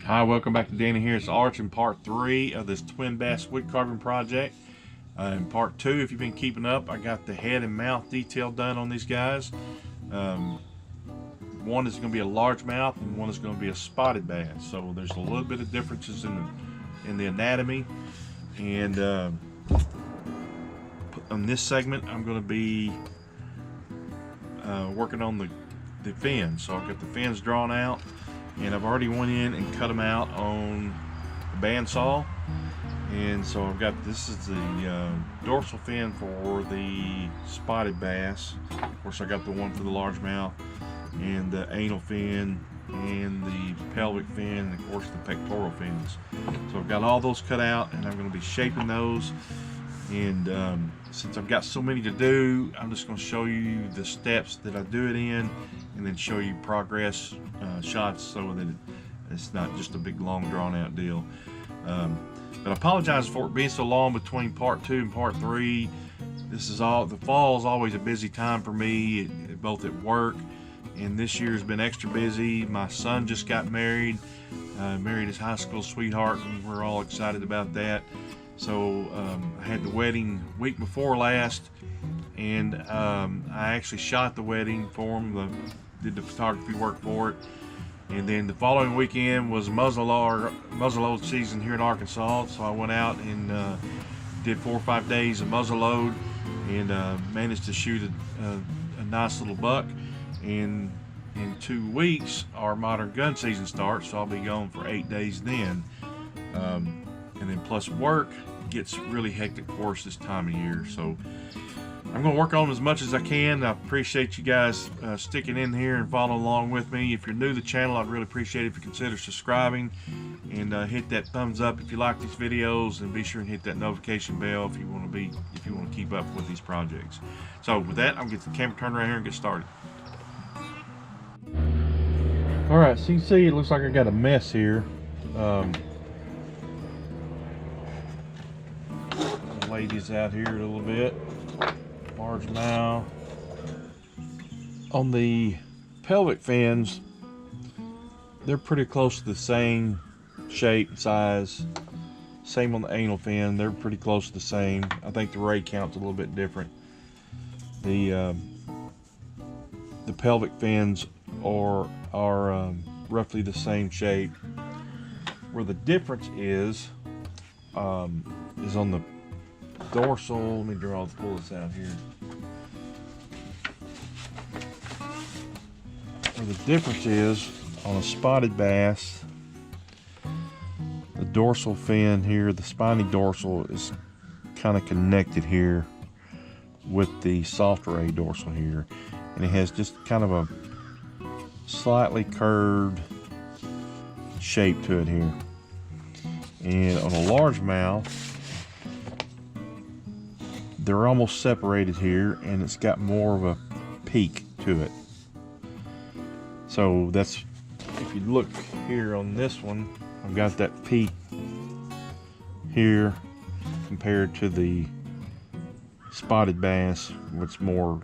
Hi, welcome back to Danny Harris Arch in part 3 of this twin bass wood carving project. In part 2, if you've been keeping up, I got the head and mouth detail done on these guys. One is going to be a largemouth and one is going to be a spotted bass. So there's a little bit of differences in the anatomy. And on this segment, I'm going to be working on the fins. So I've got the fins drawn out, and I've already went in and cut them out on the bandsaw. And so I've got, this is the dorsal fin for the spotted bass. Of course, I got the one for the largemouth, and the anal fin, and the pelvic fin, and of course the pectoral fins. So I've got all those cut out, and I'm going to be shaping those. And since I've got so many to do, I'm just going to show you the steps that I do it in, and then show you progress shots so that it's not just a big long drawn out deal. But I apologize for it being so long between part 2 and part 3. This is all, the fall is always a busy time for me, both at work, and this year has been extra busy. My son just got married, married his high school sweetheart, and we're all excited about that. So I had the wedding week before last, and I actually shot the wedding for him, did the photography work for it. And then the following weekend was muzzleload season here in Arkansas, so I went out and did 4 or 5 days of muzzleload, and managed to shoot a nice little buck. And in 2 weeks our modern gun season starts, so I'll be gone for 8 days then. And then plus work gets really hectic for us this time of year. So I'm going to work on them as much as I can. I appreciate you guys sticking in here and following along with me. If you're new to the channel, I'd really appreciate it if you consider subscribing, and hit that thumbs up if you like these videos, and be sure and hit that notification bell if you want to keep up with these projects. So with that, I'll get the camera turned around here and get started. All right, so you can see it looks like I got a mess here. Lay these out here a little bit. Largemouth. On the pelvic fins, they're pretty close to the same shape and size. Same on the anal fin, they're pretty close to the same. I think the ray count's a little bit different. The pelvic fins are roughly the same shape. Where the difference is on the dorsal. Let me pull this out here. Where the difference is, on a spotted bass, the dorsal fin here, the spiny dorsal, is kind of connected here with the soft ray dorsal here, and it has just kind of a slightly curved shape to it here. And on a largemouth, they're almost separated here, and it's got more of a peak to it. So that's, if you look here on this one, I've got that peak here compared to the spotted bass, it's more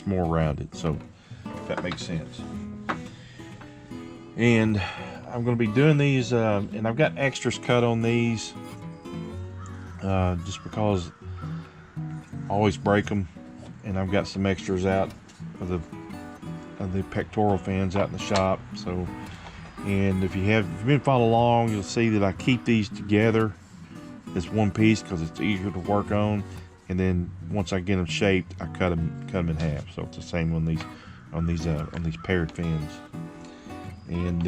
rounded. So if that makes sense. And I'm going to be doing these, and I've got extras cut on these, just because I always break them, and I've got some extras out of the pectoral fins out in the shop. So, and if you've been following along, you'll see that I keep these together as one piece because it's easier to work on. And then once I get them shaped, I cut them in half. So it's the same on these paired fins. And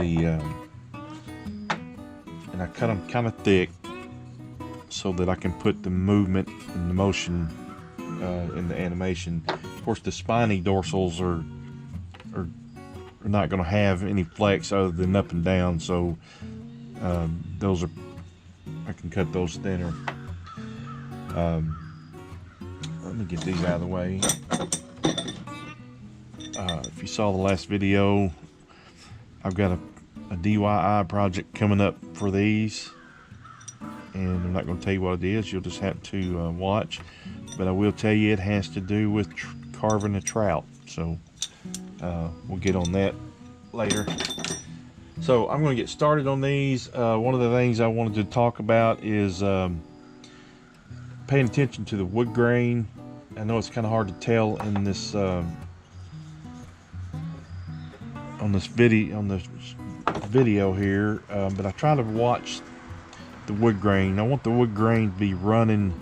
and I cut them kind of thick so that I can put the movement and the motion in the animation. Of course, the spiny dorsals are not going to have any flex other than up and down, so those are, I can cut those thinner. Let me get these out of the way. If you saw the last video, I've got a DIY project coming up for these, and I'm not going to tell you what it is. You'll just have to watch. But I will tell you it has to do with carving a trout. So we'll get on that later. So I'm going to get started on these. One of the things I wanted to talk about is paying attention to the wood grain. I know it's kind of hard to tell in this on this video here, but I try to watch the wood grain. I want the wood grain to be running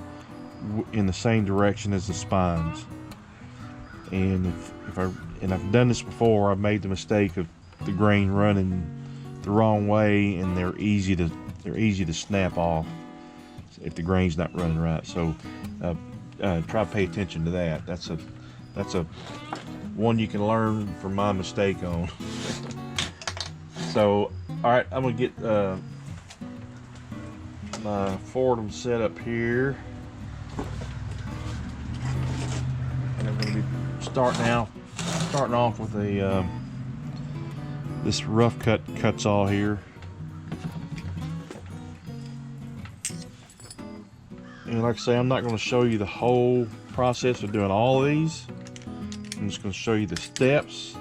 in the same direction as the spines. And I've done this before, I've made the mistake of the grain running the wrong way, and they're easy to snap off if the grain's not running right. So try to pay attention to that. That's a one you can learn from my mistake on. So all right, I'm gonna get my Fordham set up here, and I'm gonna be starting off with a this rough cut saw here. And like I say, I'm not going to show you the whole process of doing all of these. I'm just going to show you the steps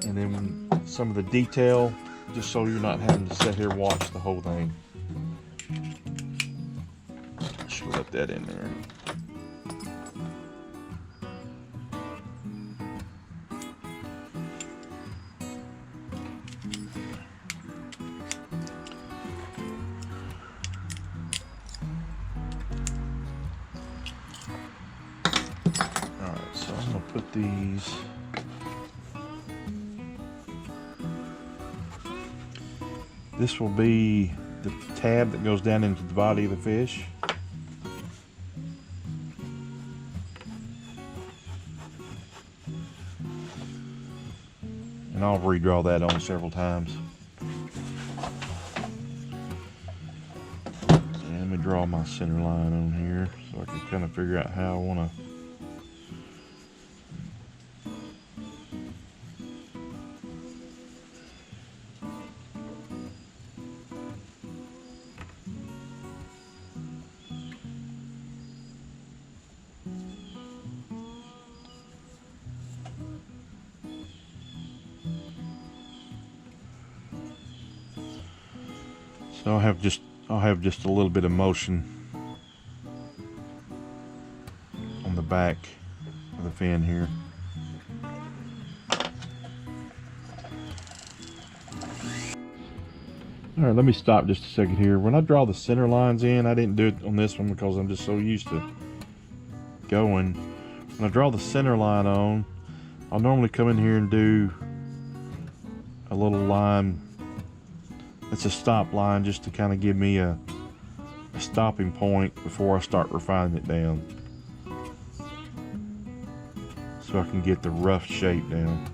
and then some of the detail, just so you're not having to sit here and watch the whole thing. Should have left that in there. Put these this will be the tab that goes down into the body of the fish. And I'll redraw that on several times. And let me draw my center line on here so I can kind of figure out how I want to. So I'll have just a little bit of motion on the back of the fin here. All right, let me stop just a second here. When I draw the center lines in, I didn't do it on this one because I'm just so used to going. When I draw the center line on, I'll normally come in here and do a little line. It's a stop line just to kind of give me a stopping point before I start refining it down, so I can get the rough shape down.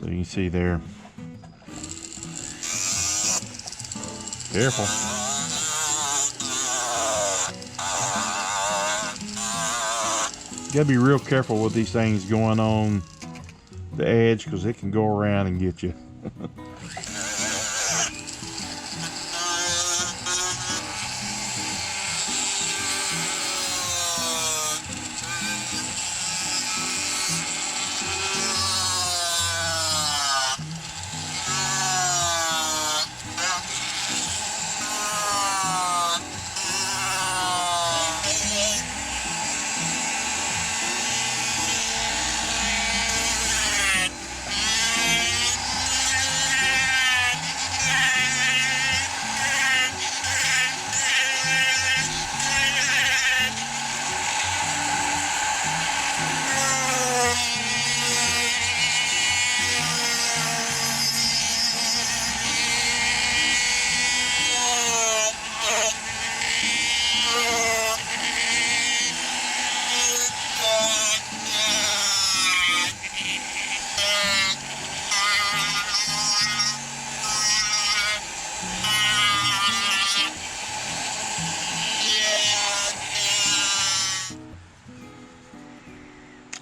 So you can see there. Careful. You gotta be real careful with these things going on the edge, because it can go around and get you.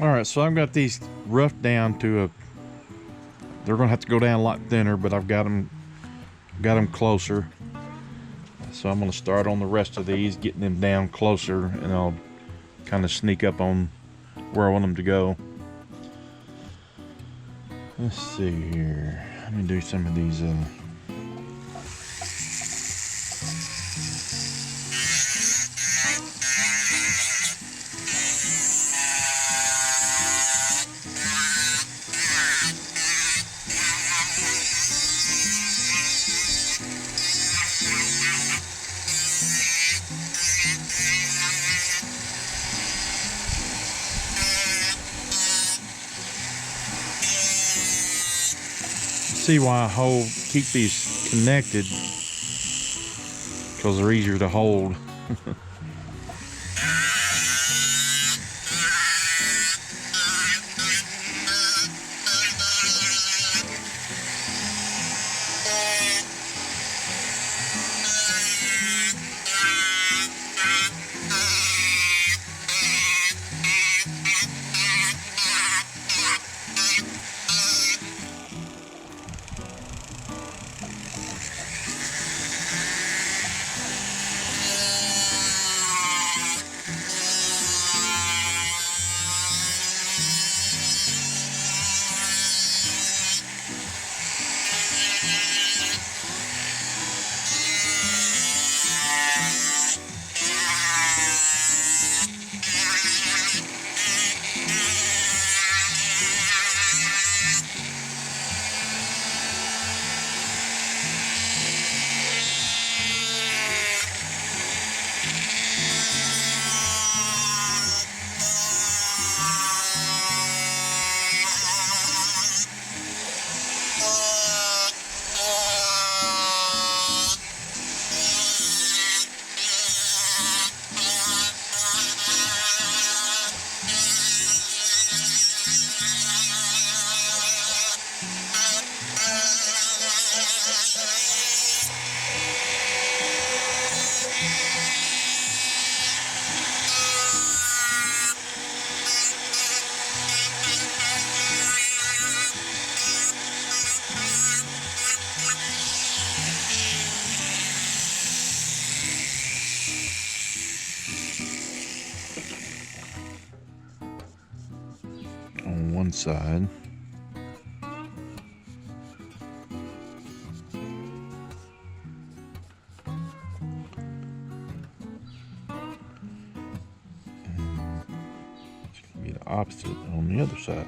All right, so I've got these roughed down to a, they're gonna have to go down a lot thinner, but I've got them closer. So I'm gonna start on the rest of these, getting them down closer, and I'll kind of sneak up on where I want them to go. Let's see here. Let me do some of these. See why I keep these connected, because they're easier to hold. On one side. And it's going to be the opposite on the other side.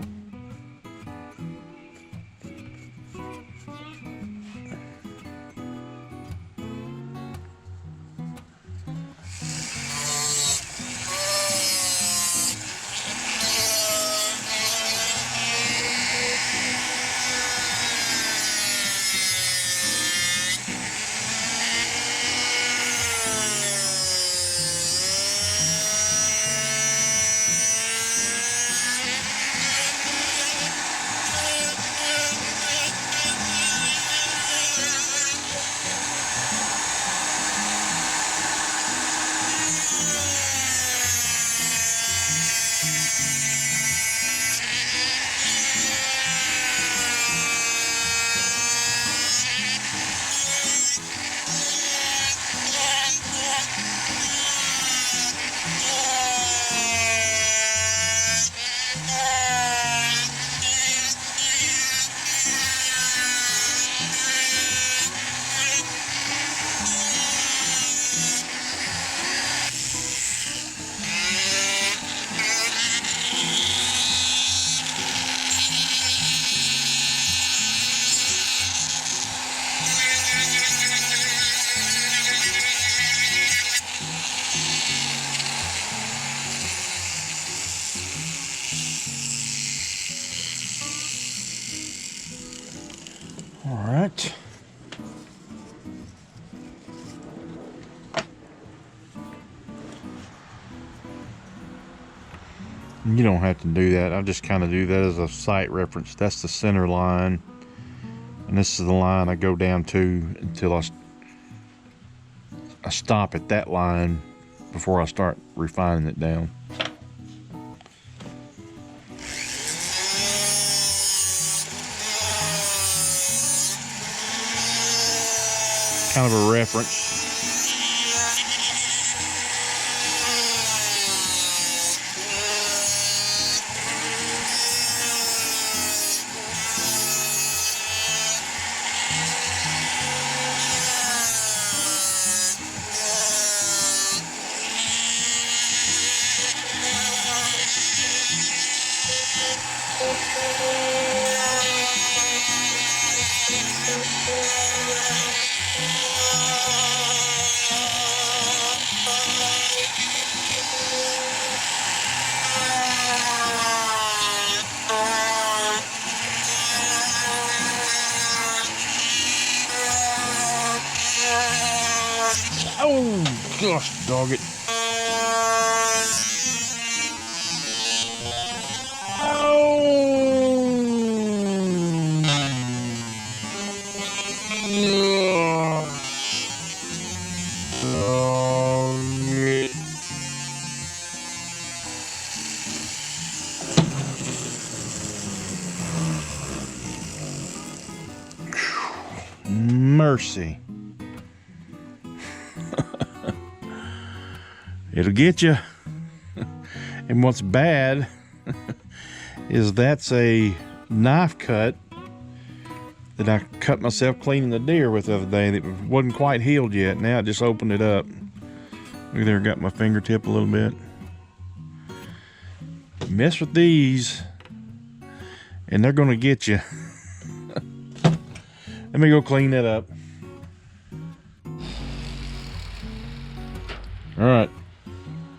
All right. You don't have to do that. I just kind of do that as a sight reference. That's the center line. And this is the line I go down to until I stop at that line before I start refining it down. kind of a reference. Oh, gosh, dog it. Mercy. It'll get you. And what's bad is that's a knife cut that I cut myself cleaning the deer with the other day that wasn't quite healed yet. Now I just opened it up. Look there, got my fingertip a little bit. Mess with these and they're gonna get you. Let me go clean that up. All right,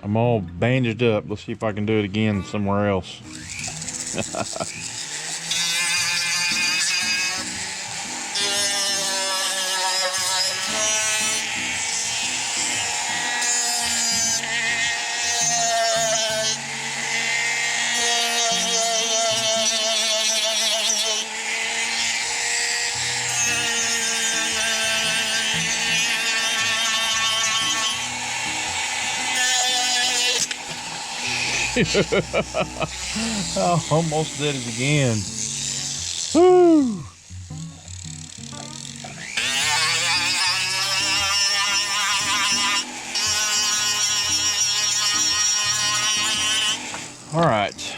I'm all bandaged up. Let's see if I can do it again somewhere else. I almost did it again. Woo! All right,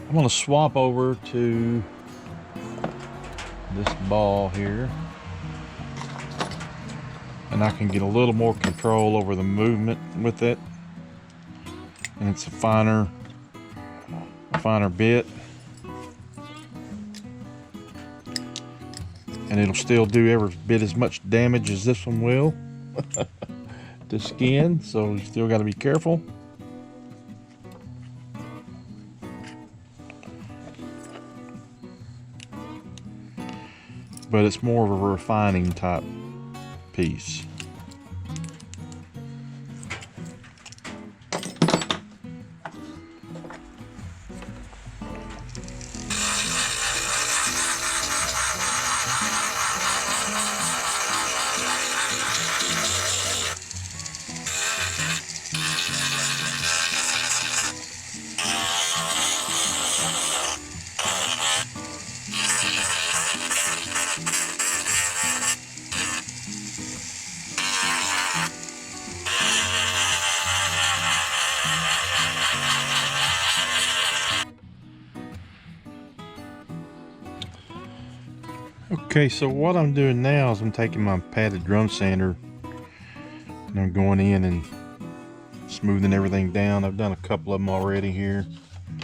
I'm gonna swap over to this ball here, and I can get a little more control over the movement with it. And it's a finer bit, and it'll still do every bit as much damage as this one will to skin, so you still got to be careful. But it's more of a refining type piece. Okay, so what I'm doing now is I'm taking my padded drum sander and I'm going in and smoothing everything down. I've done a couple of them already here.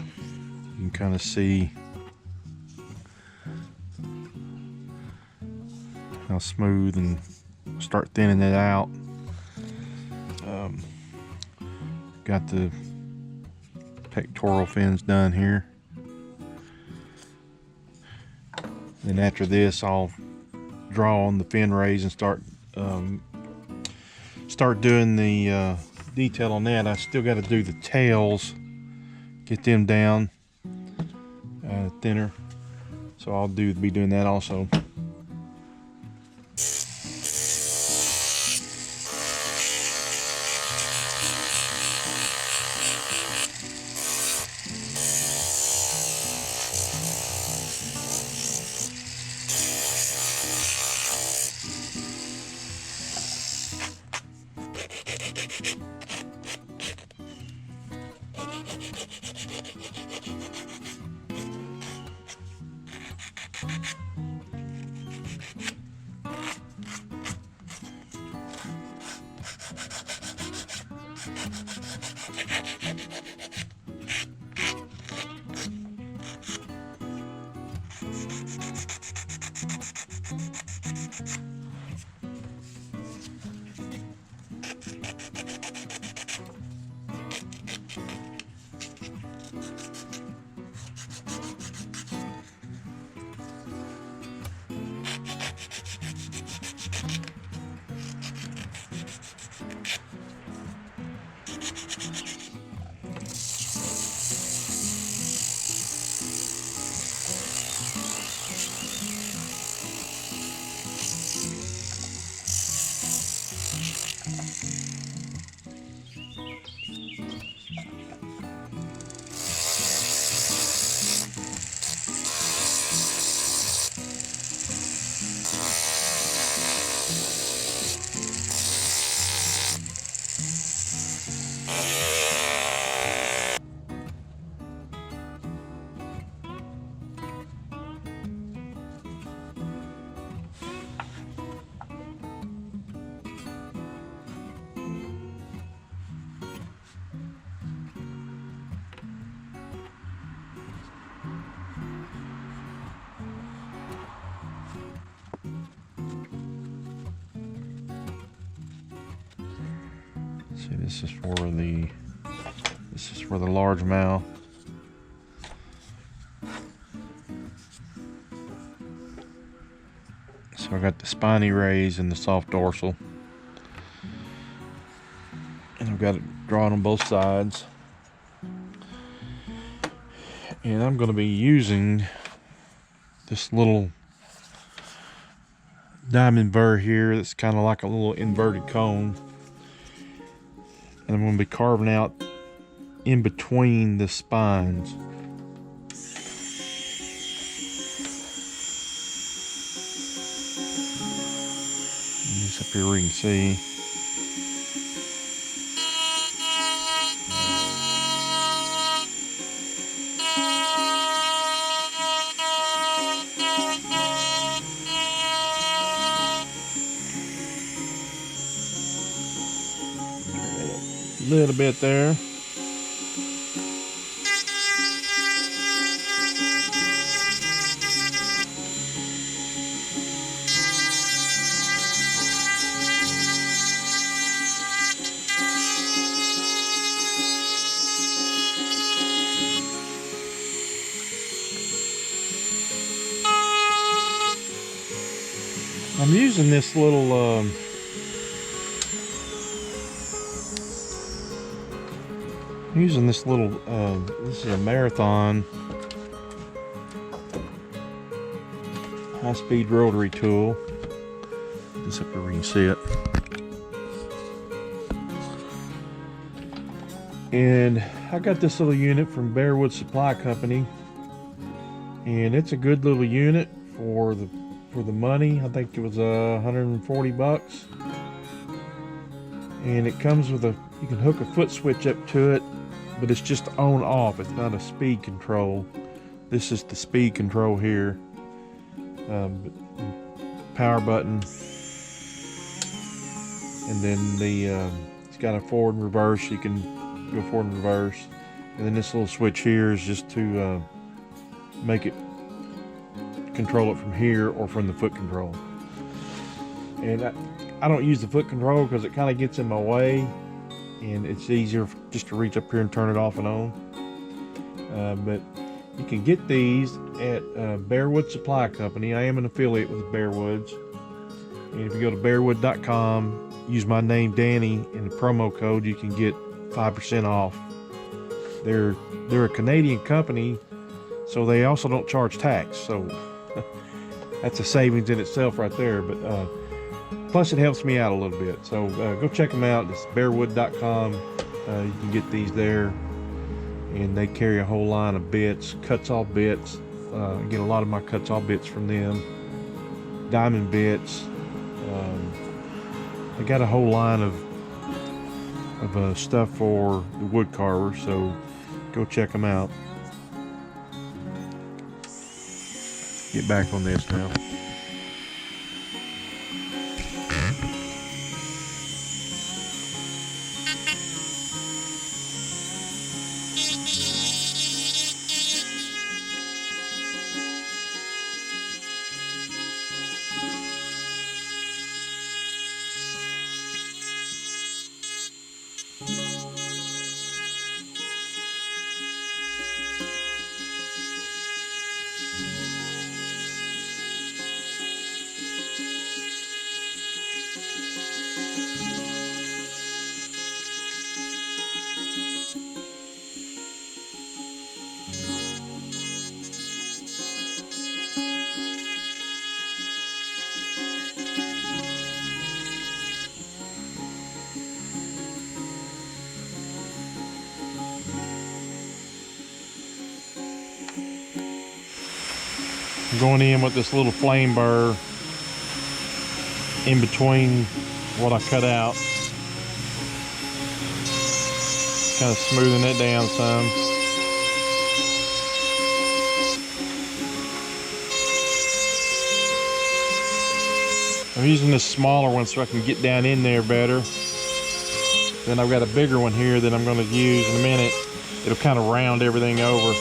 You can kind of see how smooth, and start thinning it out. Got the pectoral fins done here. Then after this, I'll draw on the fin rays and start doing the detail on that. I still got to do the tails, get them down thinner. So I'll be doing that also. See, this is for the large mouth. So I got the spiny rays and the soft dorsal, and I've got it drawn on both sides. And I'm going to be using this little diamond burr here that's kind of like a little inverted cone. And I'm going to be carving out in between the spines. Just up here where you can see. A little bit there. I'm using this little this is a Marathon high-speed rotary tool. Just up here where you can see it. And I got this little unit from Bearwood Supply Company, and it's a good little unit for the money. I think it was $140, and it comes with you can hook a foot switch up to it, but it's just on off. It's not a speed control. This is the speed control here. Power button, and then it's got a forward and reverse. You can go forward and reverse, and then this little switch here is just to make it control it from here or from the foot control. And I don't use the foot control because it kind of gets in my way, and it's easier just to reach up here and turn it off and on. But you can get these at Bearwood Supply Company. I am an affiliate with Bearwoods, and if you go to bearwood.com, use my name Danny and the promo code, you can get 5% off. They're a Canadian company, so they also don't charge tax, so that's a savings in itself right there. But plus it helps me out a little bit, so go check them out. It's bearwood.com. You can get these there, and they carry a whole line of bits, cuts all bits. I get a lot of my cuts all bits from them. Diamond bits. They got a whole line of stuff for the wood carver, so go check them out. Get back on this now. I'm going in with this little flame burr in between what I cut out. Kind of smoothing it down some. I'm using this smaller one so I can get down in there better. Then I've got a bigger one here that I'm going to use in a minute. It'll kind of round everything over.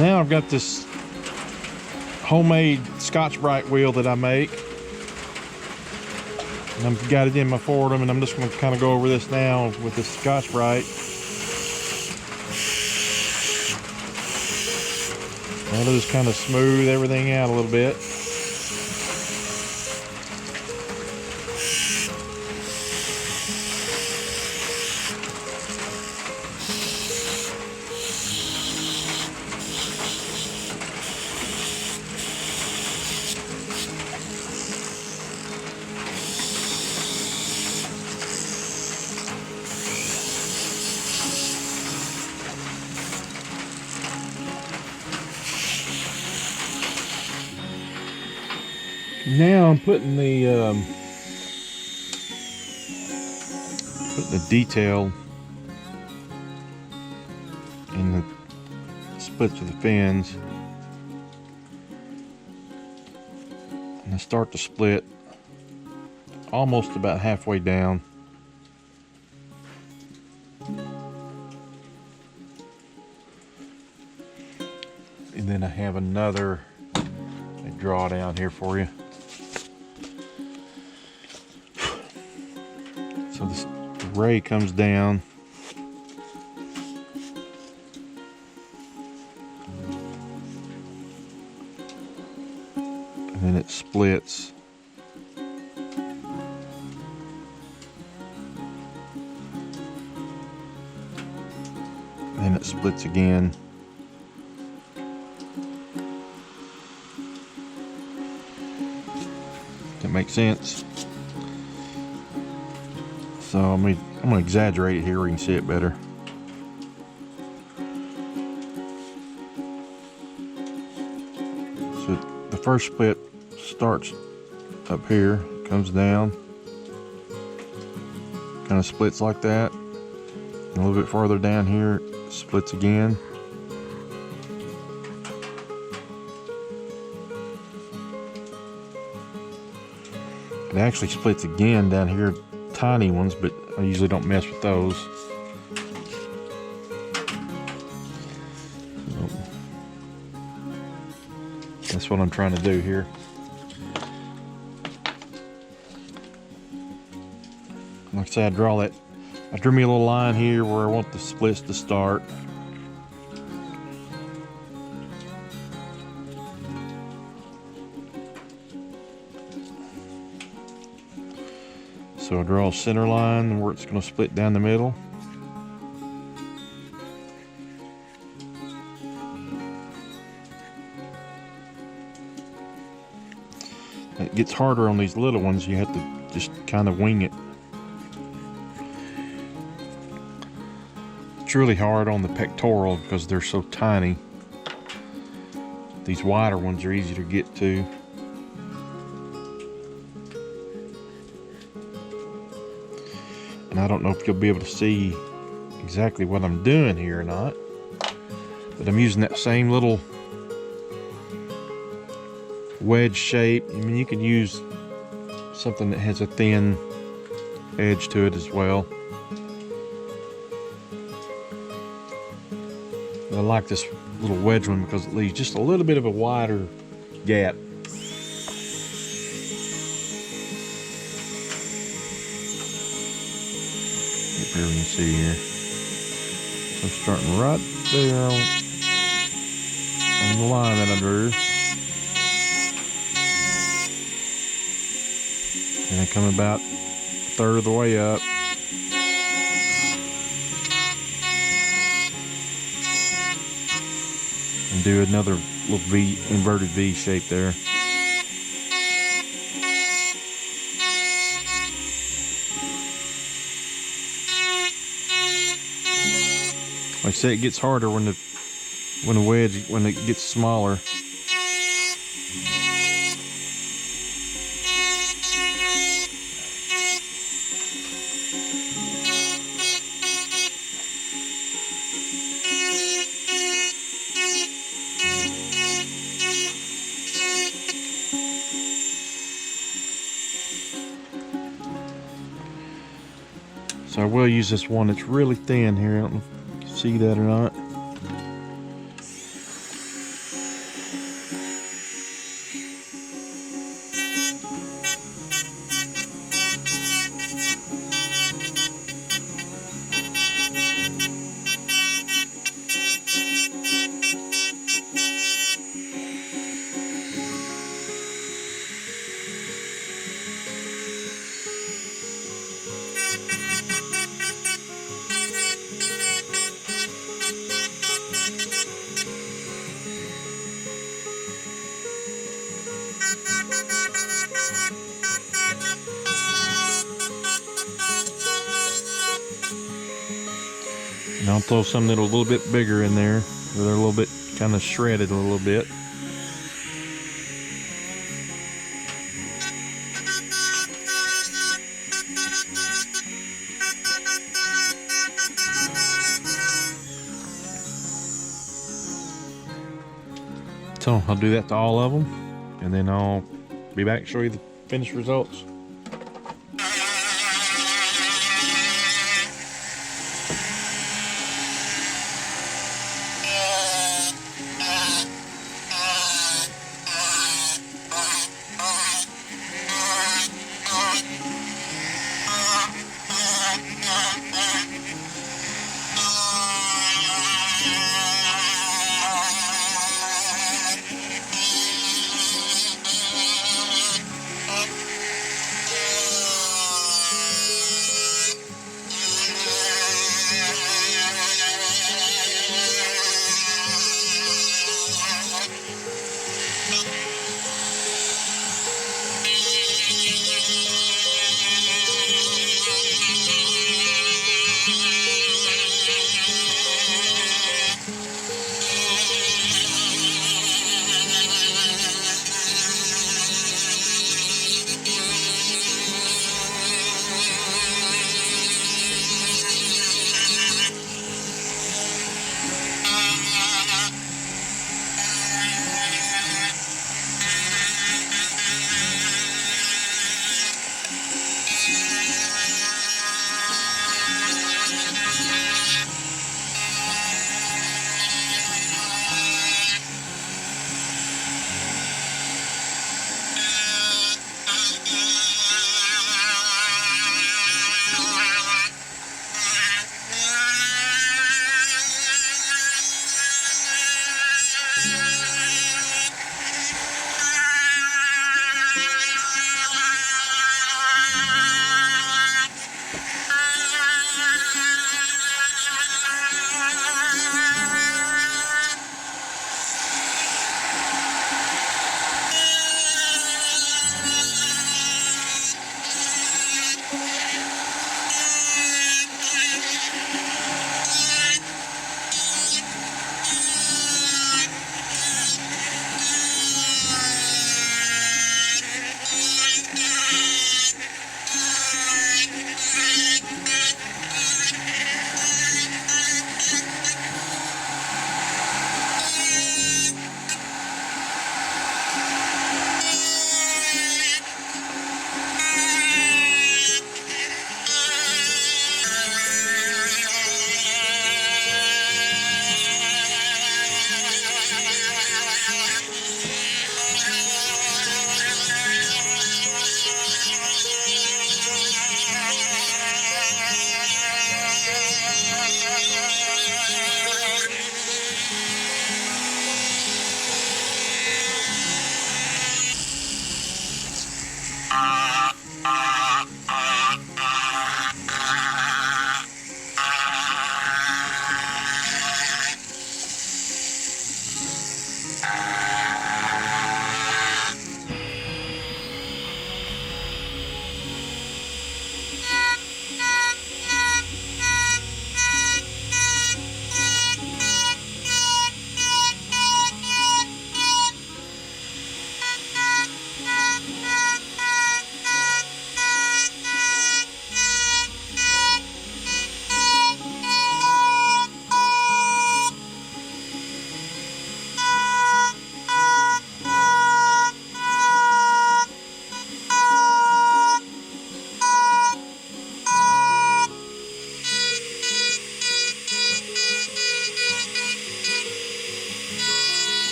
Now I've got this homemade Scotch-Brite wheel that I make. And I've got it in my Fordham, and I'm just going to kind of go over this now with this Scotch-Brite. That'll just kind of smooth everything out a little bit. Now I'm putting the detail in the splits of the fins, and I start to split almost about halfway down. And then I have another, I draw down here for you. So this ray comes down, and then it splits. Then it splits again. That makes sense. So I'm gonna exaggerate it here where you can see it better. So the first split starts up here, comes down, kind of splits like that. And a little bit farther down here, splits again. It actually splits again down here. Tiny ones, but I usually don't mess with those. That's what I'm trying to do here. Like I said, I drew me a little line here where I want the splits to start. So I draw a center line where it's going to split down the middle. It gets harder on these little ones. You have to just kind of wing it. It's really hard on the pectoral because they're so tiny. These wider ones are easy to get to. And I don't know if you'll be able to see exactly what I'm doing here or not, but I'm using that same little wedge shape. I mean, you can use something that has a thin edge to it as well. I like this little wedge one because it leaves just a little bit of a wider gap. If you can see here. So I'm starting right there on the line that I drew. And I come about a third of the way up. And do another little V, inverted V shape there. Like I said, it gets harder when it gets smaller. So I will use this one that's really thin here. I don't know if you can see that or not. And I'll throw some that are a little bit bigger in there. They're a little bit kind of shredded a little bit. So I'll do that to all of them, and then I'll be back to show you the finished results.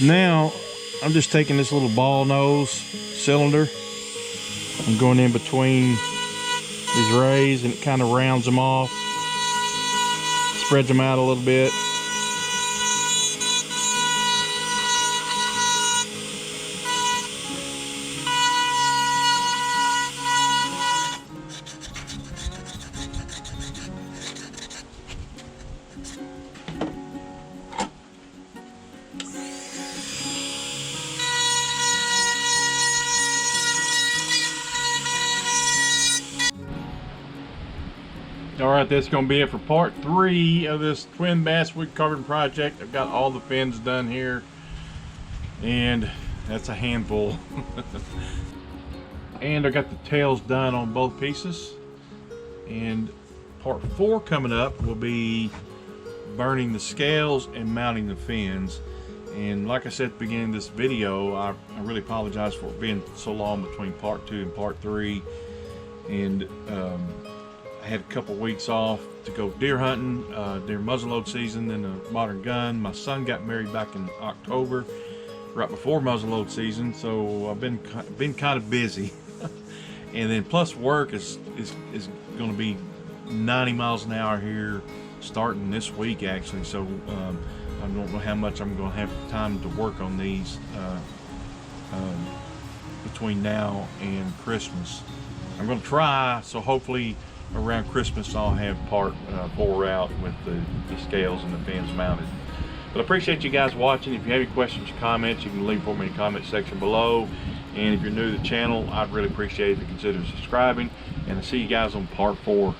Now I'm just taking this little ball nose cylinder. I'm going in between these rays and it kind of rounds them off, spreads them out a little bit. Alright, that's going to be it for part 3 of this twin basswood carving project. I've got all the fins done here, and that's a handful. And I got the tails done on both pieces. And part 4 coming up will be burning the scales and mounting the fins. And like I said at the beginning of this video, I really apologize for it being so long between part 2 and part 3. And I had a couple weeks off to go deer hunting during muzzleload season and a modern gun. My son got married back in October, right before muzzleload season, so I've been kind of busy. And then plus work is going to be 90 miles an hour here starting this week actually. So I don't know how much I'm going to have time to work on these between now and Christmas. I'm going to try, so hopefully around Christmas I'll have part 4 out with the scales and the fins mounted. But I appreciate you guys watching. If you have any questions or comments, you can leave for me in the comment section below. And if you're new to the channel, I'd really appreciate it if you consider subscribing. And I'll see you guys on part 4